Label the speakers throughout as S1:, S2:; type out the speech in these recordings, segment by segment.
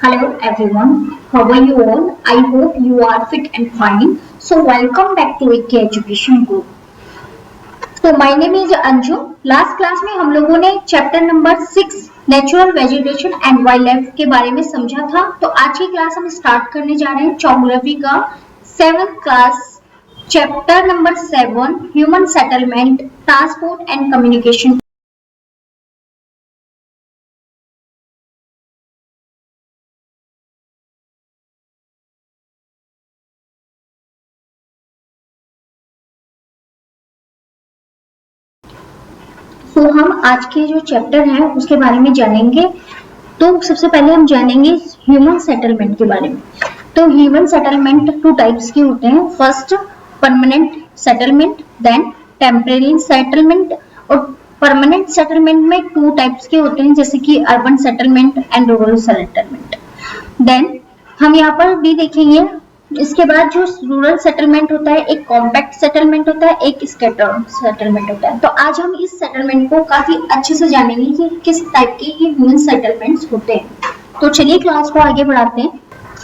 S1: Hello everyone, how are you all? I hope you are fit and fine. So welcome back to AK Education Group. So my name is Anju. Last class में हम लोगों ने chapter number 6 natural vegetation and wild life के बारे में समझा था। तो आज की क्लास हम स्टार्ट करने जा रहे हैं ज्योग्राफी का 7th class chapter number 7 human settlement transport and communication. तो हम आज के जो चैप्टर है उसके बारे में जानेंगे। तो सबसे पहले हम जानेंगे ह्यूमन सेटलमेंट के बारे में। तो ह्यूमन सेटलमेंट 2 टाइप्स के होते हैं। First permanent settlement, then temporary settlement. और परमानेंट सेटलमेंट में 2 टाइप्स के होते हैं, जैसे कि urban settlement and rural settlement. Then हम यहाँ पर भी देखेंगे। इसके बाद जो रूरल सेटलमेंट होता है, एक कॉम्पैक्ट सेटलमेंट होता है, एक स्कैटर्ड सेटलमेंट होता है। तो आज हम इस सेटलमेंट को काफी अच्छे से जानेंगे कि किस टाइप के ये ह्यूमन सेटलमेंट्स होते हैं। तो चलिए क्लास को आगे बढ़ाते हैं।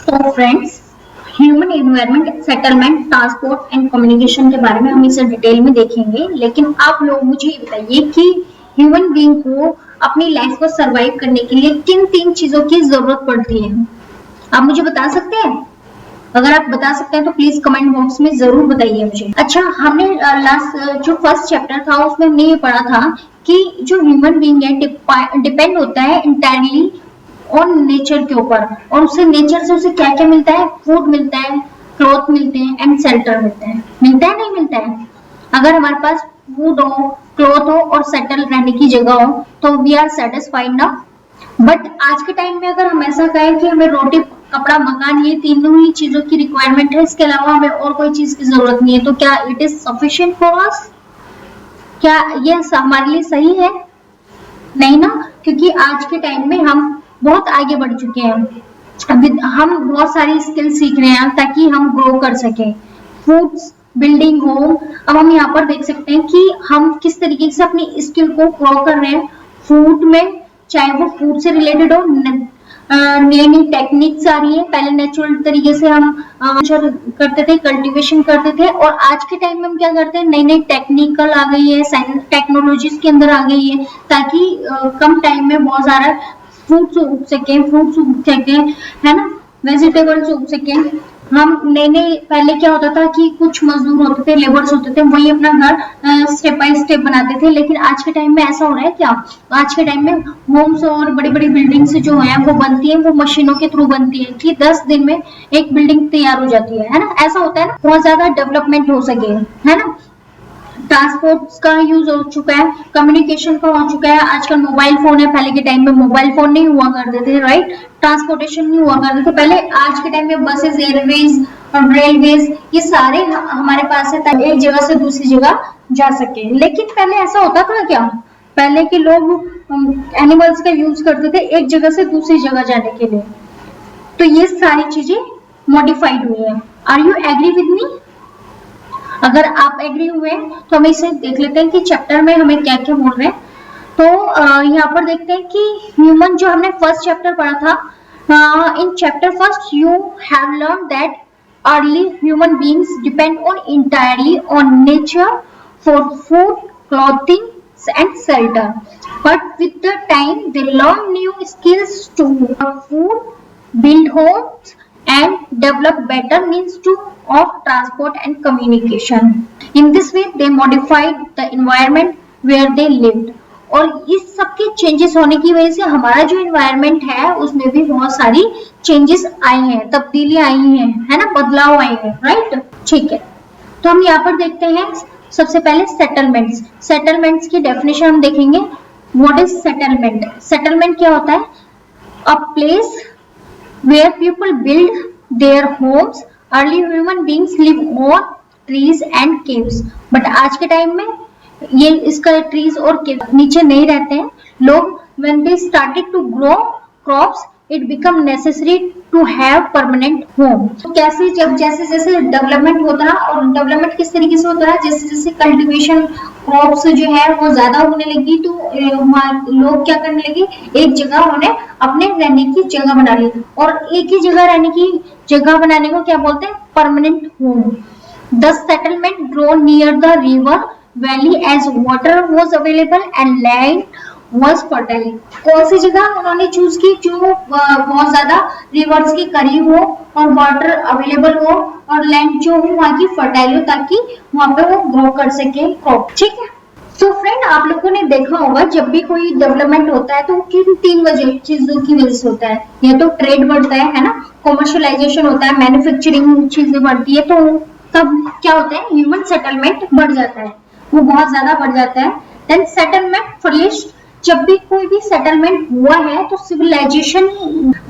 S1: तो friends, human environment settlement transport and communication के बारे में हम इसे डिटेल में देखेंगे। लेकिन आप लोग मुझे ये बताइए कि ह्यूमन बीइंग को अपनी लाइफ को सर्वाइव करने के लिए किन 3 चीजों की जरूरत पड़ती है? आप मुझे बता सकते हैं? अगर आप बता सकते हैं तो प्लीज कमेंट बॉक्स में जरूर बताइए मुझे। अच्छा, हमने लास्ट जो फर्स्ट चैप्टर था उसमें हमने ये पढ़ा था कि जो ह्यूमन बीइंग है डिपेंड होता है इंटायरली ऑन नेचर के ऊपर। और उससे नेचर से उसे क्या क्या मिलता है? फूड मिलता है, क्लॉथ मिलते हैं एंड शेल्टर मिलते हैं। मिलता है नहीं मिलता है? अगर हमारे पास फूड हो, क्लॉथ हो और सेटल रहने की जगह हो तो वी आर सेटिस्फाइड ना। बट आज के टाइम में अगर हम ऐसा कहें कि हमें रोटी, कपड़ा, मकान, ये तीनों ही चीजों की रिक्वायरमेंट है, इसके अलावा हमें और कोई चीज की जरूरत नहीं है, तो क्या it is sufficient for us? क्या ये हमारे लिए सही है? नहीं ना, क्योंकि आज के टाइम में हम बहुत आगे बढ़ चुके हैं। अभी हम बहुत सारी स्किल सीख रहे हैं ताकि हम ग्रो कर सके। Foods, building, home. अब हम यहाँ पर देख सकते हैं कि हम किस तरीके से अपनी स्किल को ग्रो कर रहे हैं फूड में, चाहे वो फूड से रिलेटेड हो। नई नई टेक्निक्स आ रही है। पहले नेचुरल तरीके से हम करते थे, कल्टीवेशन करते थे, और आज के टाइम में हम क्या करते हैं, नई नई टेक्निकल आ गई है, टेक्नोलॉजीज के अंदर आ गई है, ताकि कम टाइम में बहुत सारा फ्रूट्स उग सके, है ना, वेजिटेबल्स उग सके। हम नए पहले क्या होता था कि कुछ मजदूर होते थे, लेबर्स होते थे, वही अपना घर स्टेप बाय स्टेप बनाते थे। लेकिन आज के टाइम में ऐसा हो रहा है क्या? आज के टाइम में होम्स और बड़ी बड़ी बिल्डिंग्स जो है वो बनती है, वो मशीनों के थ्रू बनती है कि 10 दिन में एक बिल्डिंग तैयार हो जाती है ना। ऐसा होता है ना, बहुत ज्यादा डेवलपमेंट हो सके, है ना। ट्रांसपोर्ट का यूज हो चुका है, कम्युनिकेशन का हो चुका है। आजकल मोबाइल फोन है, पहले के टाइम में मोबाइल फोन नहीं हुआ करते थे, राइट। ट्रांसपोर्टेशन नहीं हुआ करते थे पहले। आज के टाइम में बसेस, एयरवेज और रेलवेज, ये सारे हमारे पास है ताकि एक जगह से दूसरी जगह जा सके। लेकिन पहले ऐसा होता था क्या? पहले के लोग एनिमल्स का यूज करते थे एक जगह से दूसरी जगह जाने के लिए। तो ये सारी चीजें मॉडिफाइड हुई है। Are you agree with me? अगर आप एग्री हुए तो हम इसे देख लेते हैं कि चैप्टर में हमें क्या क्या बोल रहे हैं। तो यहाँ पर देखते हैं कि ह्यूमन, जो हमने फर्स्ट चैप्टर पढ़ा था, in chapter first you have learn that early human beings depend on entirely on nature for food, clothing and shelter, but with the time they learn new skills to food, build homes and develop better means of transport and communication. In this way they modified the environment where they lived. और इस सब के changes होने की वजह से हमारा जो एनवायरनमेंट है उसमें भी बहुत सारी चेंजेस आई हैं, तब्दीली आई हैं, है ना, बदलाव आए हैं, राइट। ठीक है, तो हम यहाँ पर देखते हैं सबसे पहले सेटलमेंट्स। सेटलमेंट्स की डेफिनेशन हम देखेंगे। What is settlement? सेटलमेंट क्या होता है? A place where people build their homes. Early human beings live on trees and caves. But आज के टाइम में ये इसका trees और caves नीचे नहीं रहते हैं लोग। When they started to grow crops, it become necessary to have permanent home. तो कैसे, जब जैसे जैसे डेवलपमेंट होता रहा, और डेवलपमेंट किस तरीके से होता रहा, जैसे जैसे कल्टीवेशन क्रॉप्स जो है वो ज्यादा होने लगी, तो लोग क्या करने लगे, एक जगह उन्हें अपने रहने की जगह बना ली, और एक ही जगह रहने की जगह बनाने को क्या बोलते हैं, permanent home. The settlement grow near the river valley as water was available and land was fertile. कौन सी जगह उन्होंने चूज की, जो बहुत ज्यादा रिवर्स के करीब हो और वाटर अवेलेबल हो और लैंड जो हो वहां की फर्टाइल हो, ताकि वहां पे वो ग्रो कर सके क्रॉप। ठीक है, तो फ्रेंड आप लोगों ने देखा होगा जब भी कोई डेवलपमेंट होता है तो किन तीन वजह चीजों की वजह से होता है। या तो ट्रेड बढ़ता है ना, कमर्शियलाइजेशन होता है, मैन्युफैक्चरिंग चीजें बढ़ती है, तो तब क्या होता है, ह्यूमन सेटलमेंट बढ़ जाता है, वो बहुत ज्यादा बढ़ जाता है। देन सेटलमेंट फ्लिश, जब भी कोई भी सेटलमेंट हुआ है तो सिविलाइजेशन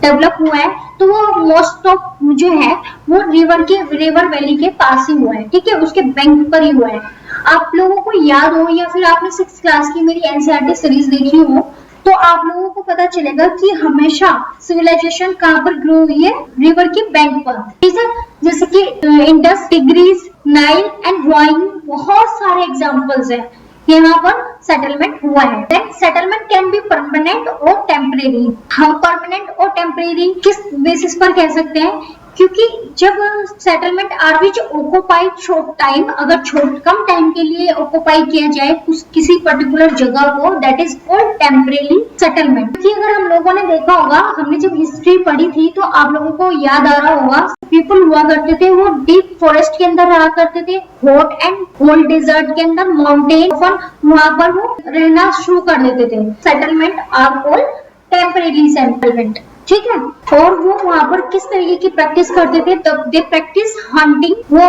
S1: डेवलप हुआ है, तो वो मोस्ट ऑफ जो है वो रिवर वैली के पास ही हुआ है। ठीक है, उसके बैंक पर ही हुआ है। आप लोगों को याद हो या फिर आपने 6th क्लास की मेरी एनसीईआरटी सीरीज देखी हो, तो आप लोगों को पता चलेगा कि हमेशा सिविलाइजेशन कहाँ पर ग्रो हुई है, रिवर के बैंक पर। ठीक है, जैसे कि Indus, Tigris, Nile and Rhine, बहुत सारे एग्जांपल्स हैं यहाँ पर सेटलमेंट हुआ है। Then settlement can be permanent और टेम्परेरी। हम परमानेंट और टेम्परेरी किस बेसिस पर कह सकते हैं, क्योंकि जब settlement are which occupied short time, अगर कम टाइम के लिए ऑक्युपाई किया जाए किसी पर्टिकुलर जगह को, that is called temporary settlement. क्योंकि अगर हम लोगों ने देखा होगा, हमने जब हिस्ट्री पढ़ी थी तो आप लोगों को याद आ रहा होगा, पीपल हुआ करते थे वो डीप फॉरेस्ट के अंदर रहा करते थे, हॉट एंड कोल्ड डेजर्ट के अंदर, माउंटेन, वहां पर वो रहना शुरू कर देते थे। Settlement are called temporary settlement. ठीक है, और वो वहां पर किस तरीके की प्रैक्टिस करते थे, तब दे प्रैक्टिस हंटिंग, वो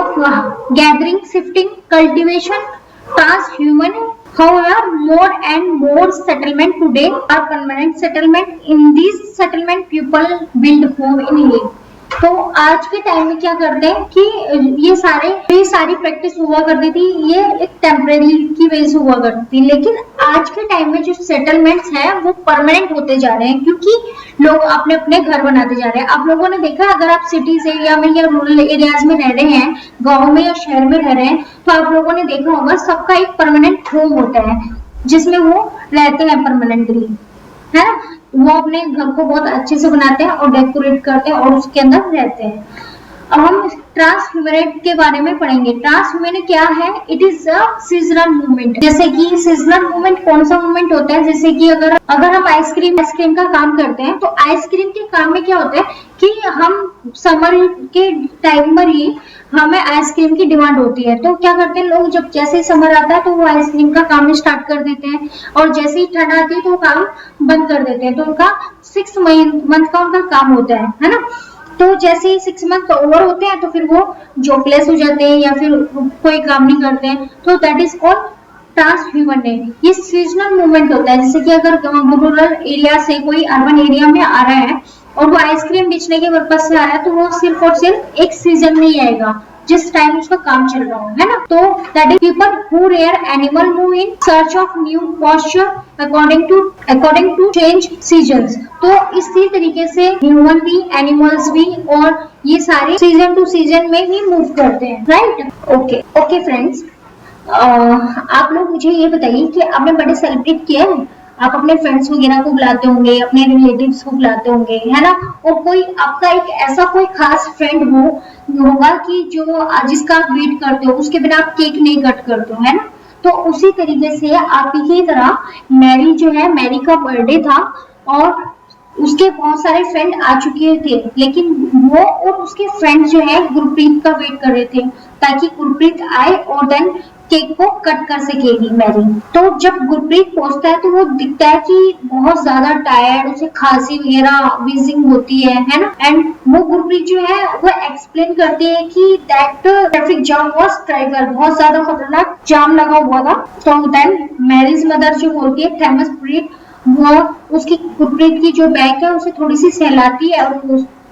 S1: gathering, shifting, cultivation, transhumance. However, more and more settlement today are permanent settlement. In these settlement, people build home in live. तो आज के टाइम में क्या करते हैं कि ये सारी प्रैक्टिस हुआ करती थी, ये एक टेम्परेरी की वजह से हुआ करती थी, लेकिन आज के टाइम में जो सेटलमेंट्स हैं वो परमानेंट होते जा रहे हैं, क्योंकि लोग अपने अपने घर बनाते जा रहे हैं। आप लोगों ने देखा, अगर आप सिटीज एरिया में या रूरल एरियाज में रह रहे हैं, गाँव में या शहर में रह रहे हैं, तो आप लोगों ने देखा होगा सबका एक परमानेंट होम होता है जिसमें वो रहते हैं परमानेंटली, है ना। वो अपने घर को बहुत अच्छे से बनाते हैं और डेकोरेट करते हैं और उसके अंदर रहते हैं। अब हम ट्रांसह्यूमनेट के बारे में पढ़ेंगे। ट्रांसह्यूमनेट क्या है, it is a seasonal movement. जैसे कि सीजनल मूवमेंट कौन सा मूवमेंट होता है, जैसे कि अगर हम आइसक्रीम का काम करते हैं, तो आइसक्रीम के काम में क्या होता है कि हम समर के टाइम पर ही हमें आइसक्रीम की डिमांड होती है, तो क्या करते हैं लोग, जब जैसे ही समर आता है तो वो आइसक्रीम का काम स्टार्ट कर देते हैं, और जैसे ही ठंड आती है तो वो काम बंद कर देते हैं। तो उनका 6 मंथ का उनका काम होता है ना। तो जैसे ही 6 मंथ ओवर होते हैं तो फिर वो जॉबलेस हो जाते हैं या फिर कोई काम नहीं करते हैं, तो दैट इज कॉल्ड ट्रांसह्यूमनेट। ये सीजनल मूवमेंट होता है। जैसे कि अगर रूरल एरिया से कोई अर्बन एरिया में आ रहा है और वो आइसक्रीम बेचने के पर्पज से आ रहा है, तो वो सिर्फ और सिर्फ एक सीजन में ही आएगा जिस टाइम उसका काम चल रहा है ना। तो that is people who rear animal move in search of new pasture according to change seasons. तो इसी तरीके से ह्यूमन भी, एनिमल्स भी, और ये सारे सीजन टू सीजन में ही मूव करते हैं, राइट। ओके फ्रेंड्स, आप लोग मुझे ये बताइए कि आपने बर्थडे सेलिब्रेट किया है? आप अपने फ्रेंड्स वगैरह को बुलाते होंगे, अपने रिलेटिव्स को बुलाते होंगे, है ना। और कोई आपका एक ऐसा कोई खास फ्रेंड होगा कि जिसका आप वेट करते हो, उसके बिना आप केक नहीं कट करते हो, है ना। तो उसी तरीके से आप ही तरह मैरी का बर्थडे था और उसके बहुत सारे फ्रेंड आ चुके थे, लेकिन वो और उसके फ्रेंड जो है गुरप्रीत का वेट कर रहे थे ताकि गुरप्रीत आए और देन केक को कट कर सकेगी मैरी। तो जब गुरप्रीत पहुंचता है तो वो दिखता है कि बहुत ज्यादा टायर्ड, उसे खांसी वगैरह वीजिंग होती है ना। एंड वो गुरप्रीत जो है वो एक्सप्लेन करती है कि दैट ट्रैफिक जाम वाज ट्राइगल, बहुत ज्यादा खतरनाक जाम लगा हुआ था। तो देन मैरीज मदर जो बोलती है थॉमस प्रीत, वो उसकी गुरप्रीत की जो बैग है उसे थोड़ी सी सहलाती है और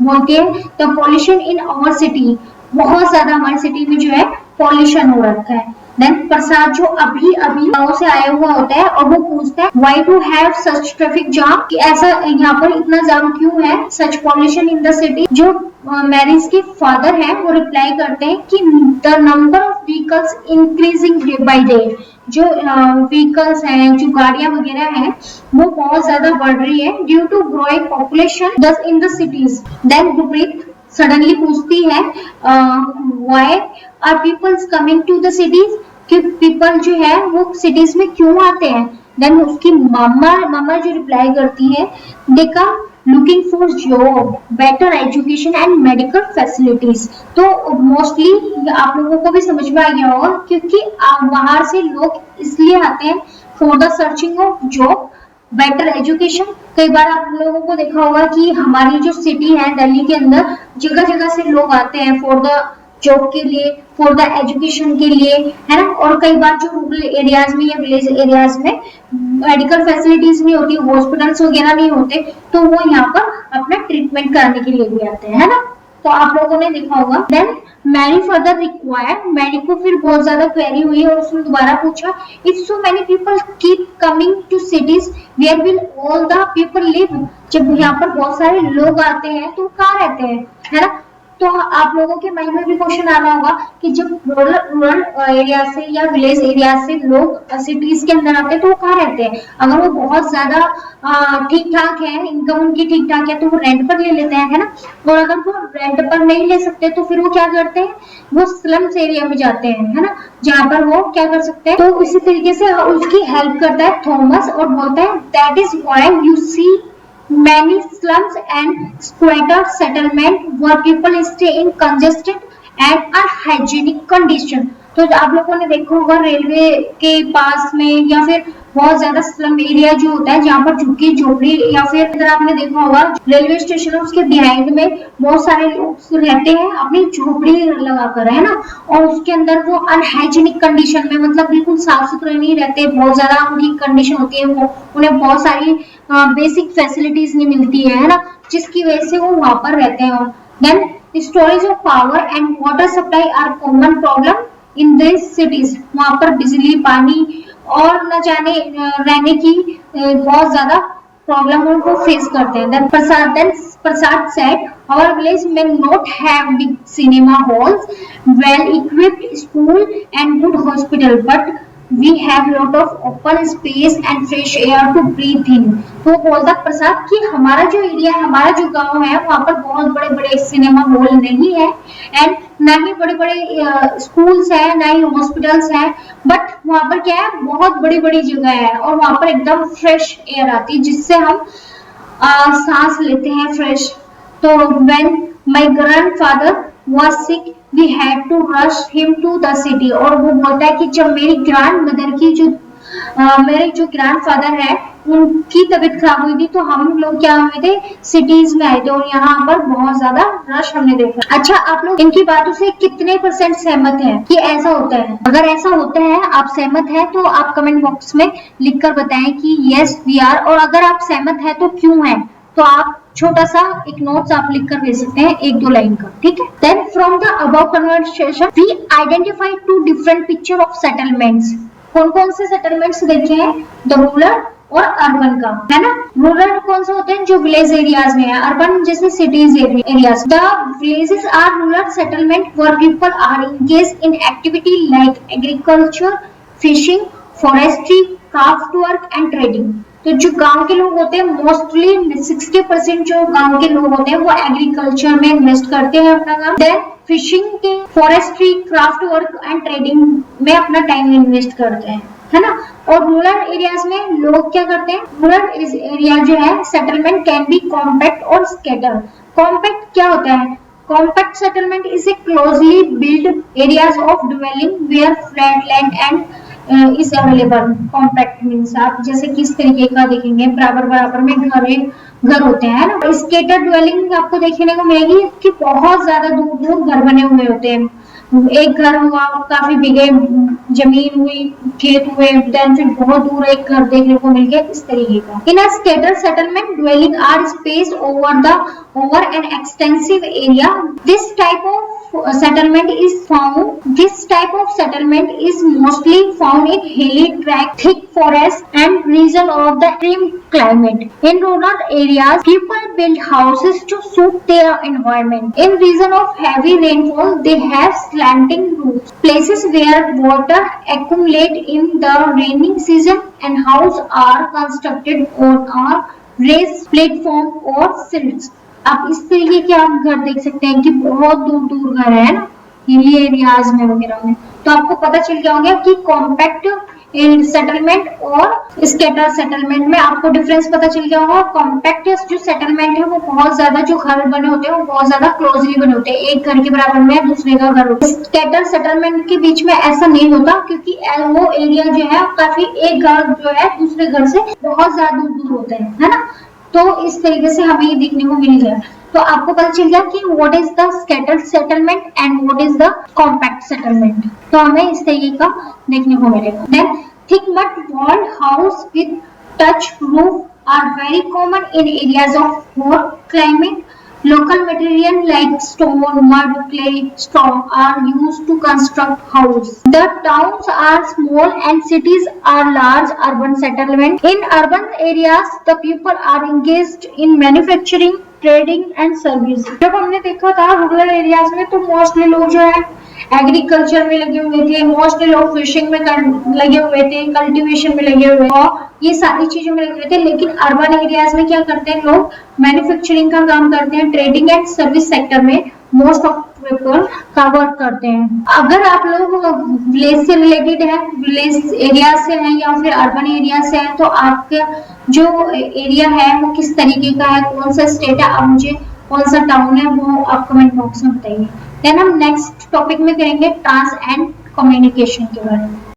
S1: बोलती है the pollution in our city, बहुत ज्यादा हमारी सिटी में जो है पॉल्यूशन हो रखा है, देन प्रसाद जो अभी अभी गांव से आया हुआ होता है और वो पूछता है why to have such traffic jam, कि ऐसा यहाँ पर इतना जाम क्यों है, such pollution in the city. जो मैरीज के फादर हैं वो रिप्लाई करते हैं कि the number of vehicles increasing day by day, जो व्हीकल्स हैं, जो गाड़ियां वगैरह हैं, वो बहुत ज्यादा बढ़ रही है due to growing population thus in the cities. Then Gurpreet suddenly पूछती है why are peoples coming to the cities, कि पीपल जो है वो सिटीज में क्यों आते हैं। देन उसकी मामा जो रिप्लाई करती है they come looking for job, better education and medical facilities. तो मोस्टली आप लोगों को भी समझ में आ गया होगा, क्योंकि बाहर से लोग इसलिए आते हैं for the searching of job, better education. कई बार आप लोगों को देखा होगा कि हमारी जो सिटी है दिल्ली के अंदर जगह जगह से लोग आते हैं फॉर द जॉब के लिए, फॉर द एजुकेशन के लिए, है ना। और कई बार जो रूरल एरियाज में या विलेज एरियाज में मेडिकल फैसिलिटीज नहीं होती, हॉस्पिटल्स वगैरह नहीं होते, तो वो यहाँ पर अपना ट्रीटमेंट कराने के लिए भी आते हैं, है ना। तो आप लोगों ने देखा होगा। Then Mary further required, Mary को फिर बहुत ज्यादा क्वेरी हुई और उसने दोबारा पूछा if so many people keep coming to cities where will all the people live, जब यहाँ पर बहुत सारे लोग आते हैं तो कहाँ रहते हैं, है ना। तो आप लोगों के माइंड में भी क्वेश्चन आना होगा कि जब रूरल एरिया से या विलेज एरिया से लोग सिटीज के अंदर आते हैं तो वो कहाँ रहते हैं। अगर वो बहुत ज्यादा ठीक ठाक है, इनकम उनकी ठीक ठाक है, तो वो रेंट पर ले लेते हैं, है ना। और अगर वो रेंट पर नहीं ले सकते तो फिर वो क्या करते हैं, वो स्लम्स एरिया में जाते हैं, है ना, जहाँ पर वो क्या कर सकते हैं। तो इसी तरीके से उसकी हेल्प करता है थॉमस और बोलता है that is why you see many slums and squatter settlement where people stay in congested and unhygienic condition। तो आप लोगों ने देखा होगा रेलवे के पास में या फिर बहुत ज्यादा स्लम एरिया जो होता है जहाँ पर झुग्गी झोपड़ी, या फिर अगर आपने देखा होगा रेलवे स्टेशन उसके बिहाइंड में बहुत सारे लोग रहते हैं अपनी झोपड़ी लगाकर, है ना। और उसके अंदर वो अनहाइजीनिक कंडीशन में, मतलब बिल्कुल साफ सुथरे नहीं रहते, बहुत ज्यादा उनकी कंडीशन होती है, वो उन्हें बहुत सारी बेसिक फैसिलिटीज नहीं मिलती है ना, जिसकी वजह से वो वहां पर रहते हैं। Then storage of power and water supply are common problem in this cities, वहां पर बिजली पानी और न जाने रहने की बहुत ज्यादा प्रॉब्लम उनको फेस करते हैं। Then Prasad said our village may not have big cinema halls, well equipped school and good hospital, but we have lot of open space and fresh air to breathe in। तो बोलता प्रसाद कि हमारा जो area है, हमारा जो गांव है, वहाँ पर बहुत बड़े बड़े सिनेमा हॉल नहीं है एंड ना ही बड़े बड़े स्कूल्स है, ना ही हॉस्पिटल्स है, बट वहाँ पर क्या है, बहुत बड़ी बड़ी जगह है और वहाँ पर एकदम फ्रेश एयर आती है जिससे हम सांस लेते हैं फ्रेश। तो when my grandfather was sick we had to rush him to the city। और वो बोलता है कि जब मेरी ग्रैंड मदर की मेरे जो ग्रैंडफादर है उनकी तबीयत खराब हुई थी तो हम लोग क्या हुए थे, सिटीज में आए थे और यहाँ पर बहुत ज्यादा रश हमने देखा। अच्छा, आप लोग इनकी बातों से कितने % सहमत हैं कि ऐसा होता है? अगर ऐसा होता है, आप सहमत हैं, तो आप कमेंट बॉक्स में लिखकर बताएं कि यस वी आर, और अगर आप सहमत हैं तो क्यों है, तो आप छोटा सा एक नोट्स आप लिख कर भेज सकते हैं 1-2 लाइन का, ठीक है। Then from the above conversation we identify 2 different picture of settlements. कौन कौन से सेटलमेंट्स देखे हैं? द रूरल और अर्बन का, है ना। रूरल कौन से होते हैं? जो विलेज एरियाज में है। अर्बन जैसे cities areas. The villages are rural settlement where people are engaged in activity like agriculture, fishing, forestry, craft work and trading. तो जो गांव के लोग होते हैं मोस्टली 60% जो गांव के लोग होते हैं वो एग्रीकल्चर में इन्वेस्ट करते हैं अपना काम। देन फिशिंग के, forestry, craft work and trading में अपना टाइम इन्वेस्ट करते हैं, है ना। और रूरल एरियाज में लोग क्या करते हैं? रूरल एरिया जो है सेटलमेंट कैन बी कॉम्पैक्ट और स्कैटर। कॉम्पैक्ट क्या होता है? Compact settlement is a closely build areas of dwelling where flat land and is available. Compact means आप जैसे किस तरीके का देखेंगे, बराबर बराबर में घर होते हैं ना। स्कैटर ड्वेलिंग आपको देखने को मिलेगी कि बहुत ज्यादा दूर दूर घर बने हुए होते हैं। एक घर हुआ, काफी बिगे जमीन हुई, खेत हुए, देन फिर बहुत दूर एक घर देखने को मिल गया, इस तरीके का। In a scatter settlement dwelling are space over the over an extensive area. This type of settlement is mostly found in hilly tract, thick forest and region of the extreme climate. In rural areas, people build houses to suit their environment. In region of heavy rainfall, they have slanting roofs, places where water accumulate in the rainy season, and houses are constructed on a raised platform or silts. आप इस तरीके के आप घर देख सकते हैं कि बहुत दूर दूर घर है ना हिली एरियाज में वगैरह में। तो आपको पता चल गया होगा कि कॉम्पैक्ट सेटलमेंट और स्कैटर सेटलमेंट में आपको डिफरेंस पता चल गया होगा। कॉम्पैक्ट जो सेटलमेंट है वो बहुत ज्यादा जो घर बने होते हैं वो बहुत ज्यादा क्लोजली बने होते हैं, एक घर के बराबर में दूसरे का घर होता है। स्कैटर सेटलमेंट के बीच में ऐसा नहीं होता क्योंकि वो एरिया जो है काफी एक घर जो है दूसरे घर से बहुत ज्यादा दूर दूर होते हैं, है ना। तो इस तरीके से हमें ये देखने को मिल गया। तो आपको पता चल गया कि what is the scattered settlement and what is the compact settlement. तो हमें इस तरीके का देखने को मिलेगा। Then thick mud walled house with thatch roof are very common in areas of hot climate. Local material like stone, mud, clay, straw are used to construct houses. The towns are small and cities are large urban settlements. In urban areas, the people are engaged in manufacturing, trading and service. जब हमने देखा था rural areas में तो mostly लोग जो है agriculture में लगे हुए थे, मोस्टली लोग फिशिंग में लगे हुए थे, कल्टीवेशन में लगे हुए और ये सारी चीजों में लगे हुए थे। लेकिन अर्बन एरियाज में क्या करते हैं लोग, मैन्युफैक्चरिंग का काम करते हैं, ट्रेडिंग एंड सर्विस सेक्टर में मोस्ट ऑफ पीपल का वर्क करते हैं। अगर आप लोग विलेज से रिलेटेड है, विलेज एरिया से हैं या फिर अर्बन एरिया से हैं, तो आपका जो एरिया है वो किस तरीके का है, कौन सा स्टेट है, अब मुझे कौन सा टाउन है वो आप कमेंट बॉक्स में बताइए। देन हम नेक्स्ट टॉपिक में करेंगे ट्रांस एंड कम्युनिकेशन के बारे में।